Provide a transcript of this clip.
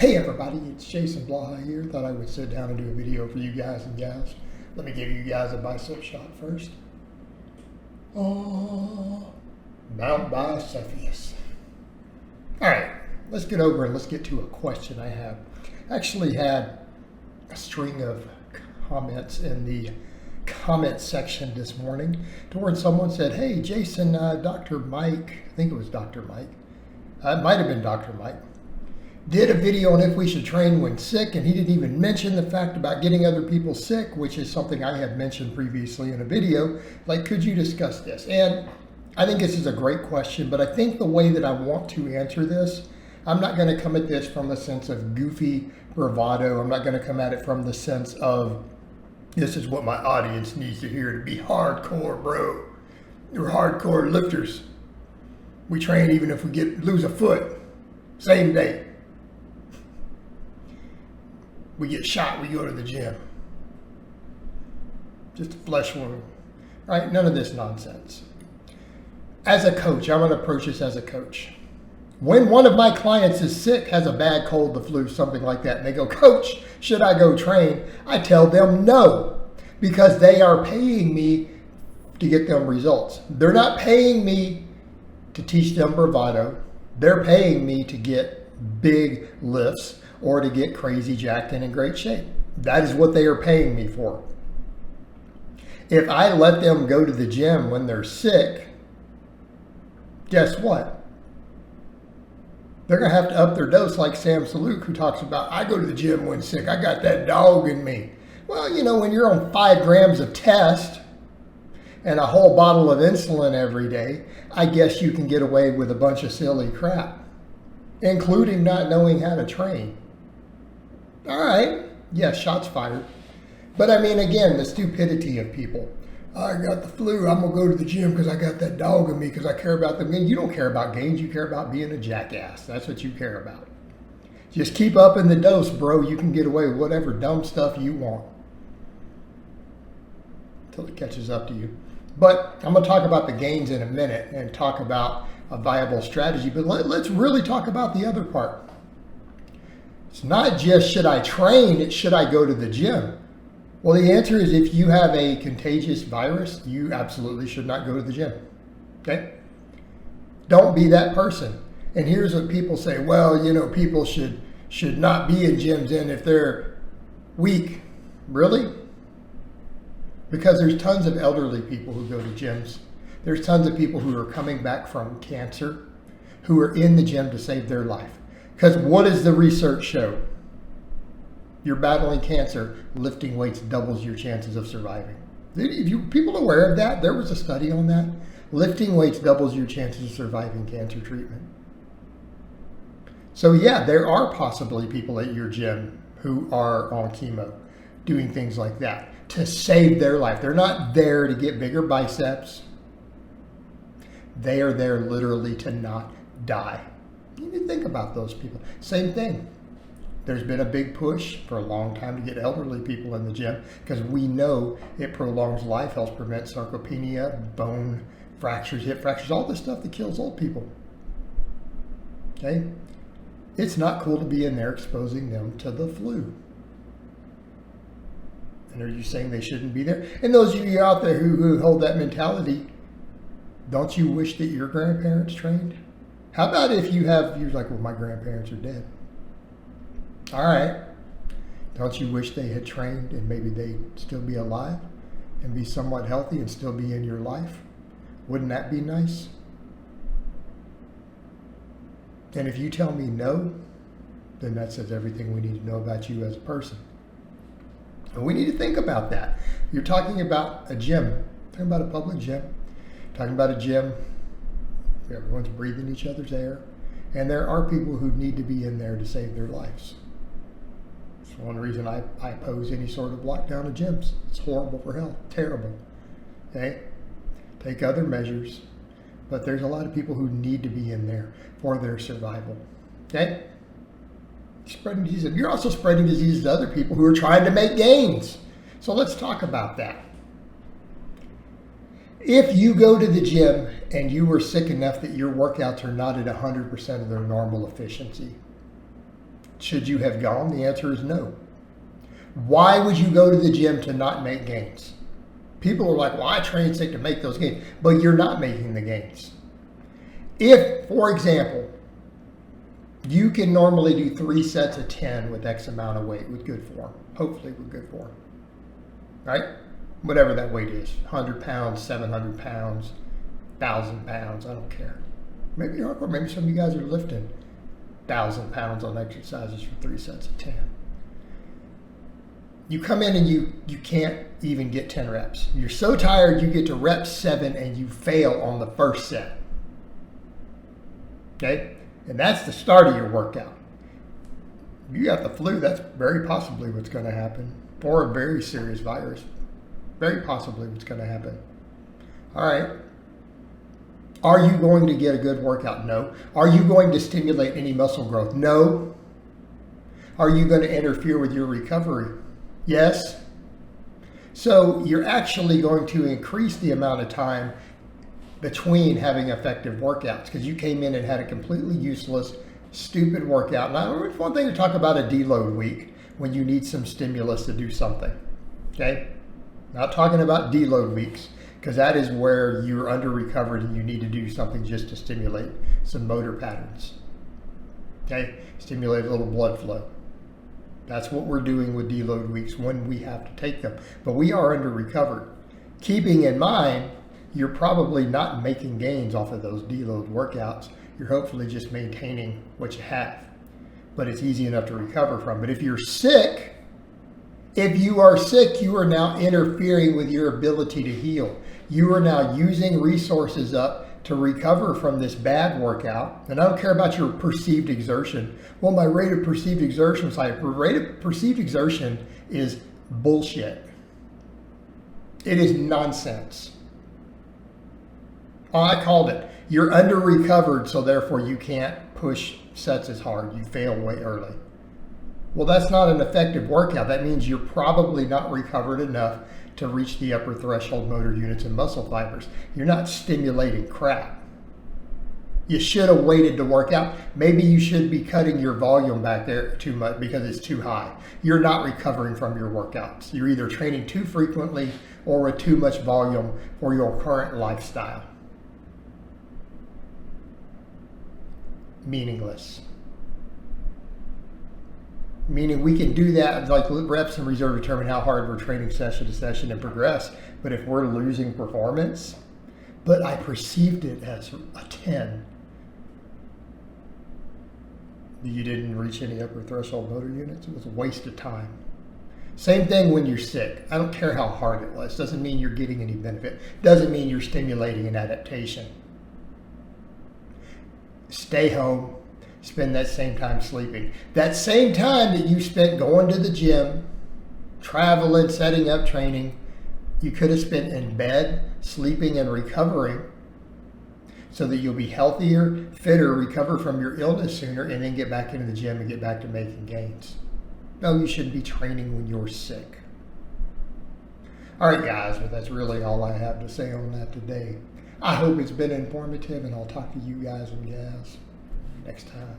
Hey everybody, it's Jason Blaha here. Thought I would sit down and do a video for you guys and gals. Let me give you guys a bicep shot first. Oh, Mount Bicephalus. Alright, let's get over and let's get to a question I have. I actually had a string of comments in the comment section this morning towards someone said, hey Jason, Dr. Mike, I think it was Dr. Mike, it might have been Dr. Mike, did a video on if we should train when sick, and he didn't even mention the fact about getting other people sick, which is something I had mentioned previously in a video. Like, could you discuss this? And I think this is a great question, but I think the way that I want to answer this, I'm not going to come at this from the sense of goofy bravado. I'm not going to come at it from the sense of, this is what my audience needs to hear to be hardcore, bro. We're hardcore lifters. We train even if we lose a foot, same day. We get shot, we go to the gym. Just a flesh wound, right? None of this nonsense. As a coach, I'm going to approach this as a coach. When one of my clients is sick, has a bad cold, the flu, something like that, and they go, Coach, should I go train? I tell them no, because they are paying me to get them results. They're not paying me to teach them bravado. They're paying me to get big lifts or to get crazy jacked and in great shape. That is what they are paying me for. If I let them go to the gym when they're sick, guess what? They're going to have to up their dose like Sam Saluk, who talks about, I go to the gym when sick. I got that dog in me. Well, you know, when you're on 5 grams of test and a whole bottle of insulin every day, I guess you can get away with a bunch of silly crap, including not knowing how to train. All right, yeah, shots fired. But I mean, again, the stupidity of people. I got the flu, I'm going to go to the gym because I got that dog in me because I care about them. You don't care about gains, you care about being a jackass. That's what you care about. Just keep up in the dose, bro. You can get away with whatever dumb stuff you want until it catches up to you. But I'm going to talk about the gains in a minute and talk about a viable strategy. But let's really talk about the other part. It's not just should I train, it's should I go to the gym? Well, the answer is if you have a contagious virus, you absolutely should not go to the gym. Okay? Don't be that person. And here's what people say, well, you know, people should not be in gyms and if they're weak. Really? Because there's tons of elderly people who go to gyms. There's tons of people who are coming back from cancer who are in the gym to save their life. Because what does the research show? You're battling cancer, lifting weights doubles your chances of surviving. People aware of that? There was a study on that. Lifting weights doubles your chances of surviving cancer treatment. So yeah, there are possibly people at your gym who are on chemo doing things like that to save their life. They're not there to get bigger biceps. They are there literally to not die. You need to think about those people. Same thing. There's been a big push for a long time to get elderly people in the gym because we know it prolongs life, helps prevent sarcopenia, bone fractures, hip fractures, all the stuff that kills old people. Okay? It's not cool to be in there exposing them to the flu. And are you saying they shouldn't be there? And those of you out there who hold that mentality, don't you wish that your grandparents trained? How about if you're like, well, my grandparents are dead. All right. Don't you wish they had trained and maybe they'd still be alive and be somewhat healthy and still be in your life? Wouldn't that be nice? And if you tell me no, then that says everything we need to know about you as a person. And we need to think about that. You're talking about a gym, talking about a public gym, talking about a gym. Everyone's breathing each other's air. And there are people who need to be in there to save their lives. It's one reason I oppose any sort of lockdown of gyms. It's horrible for health. Terrible. Okay? Take other measures. But there's a lot of people who need to be in there for their survival. Okay? Spreading disease. You're also spreading disease to other people who are trying to make gains. So let's talk about that. If you go to the gym and you were sick enough that your workouts are not at 100% of their normal efficiency, Should you have gone? The answer is no. Why would you go to the gym to not make gains? People are like, well, I train sick to make those gains, but you're not making the gains. If, for example, you can normally do 3 sets of 10 with X amount of weight with good form, hopefully with good form, right? Whatever that weight is, 100 pounds, 700 pounds, 1,000 pounds, I don't care. Maybe some of you guys are lifting 1,000 pounds on exercises for 3 sets of 10. You come in and you can't even get 10 reps. You're so tired you get to rep 7 and you fail on the first set. Okay? And that's the start of your workout. You got the flu, that's very possibly what's going to happen. Or a very serious virus. Very possibly what's going to happen. All right. Are you going to get a good workout? No. Are you going to stimulate any muscle growth? No. Are you going to interfere with your recovery? Yes. So you're actually going to increase the amount of time between having effective workouts because you came in and had a completely useless, stupid workout. Now, it's one thing to talk about a deload week when you need some stimulus to do something. Okay? Not talking about deload weeks because that is where you're under recovered and you need to do something just to stimulate some motor patterns. Okay? Stimulate a little blood flow. That's what we're doing with deload weeks when we have to take them. But we are under recovered. Keeping in mind, you're probably not making gains off of those deload workouts. You're hopefully just maintaining what you have. But it's easy enough to recover from. But if you're sick, you are now interfering with your ability to heal. You are now using resources up to recover from this bad workout. And I don't care about your perceived exertion. Well, my rate of perceived exertion is like, rate of perceived exertion is bullshit. It is nonsense. Oh, I called it. You're under recovered, so therefore you can't push sets as hard. You fail way early. Well, that's not an effective workout. That means you're probably not recovered enough to reach the upper threshold motor units and muscle fibers. You're not stimulating crap. You should have waited to work out. Maybe you should be cutting your volume back there too much because it's too high. You're not recovering from your workouts. You're either training too frequently or with too much volume for your current lifestyle. Meaningless. Meaning we can do that, like reps and reserve determine how hard we're training session to session and progress. But if we're losing performance, but I perceived it as a 10, you didn't reach any upper threshold motor units. It was a waste of time. Same thing when you're sick. I don't care how hard it was. Doesn't mean you're getting any benefit. Doesn't mean you're stimulating an adaptation. Stay home. Spend that same time sleeping. That same time that you spent going to the gym, traveling, setting up training, you could have spent in bed, sleeping and recovering so that you'll be healthier, fitter, recover from your illness sooner, and then get back into the gym and get back to making gains. No, you shouldn't be training when you're sick. All right, guys, but that's really all I have to say on that today. I hope it's been informative, and I'll talk to you guys and gals next time.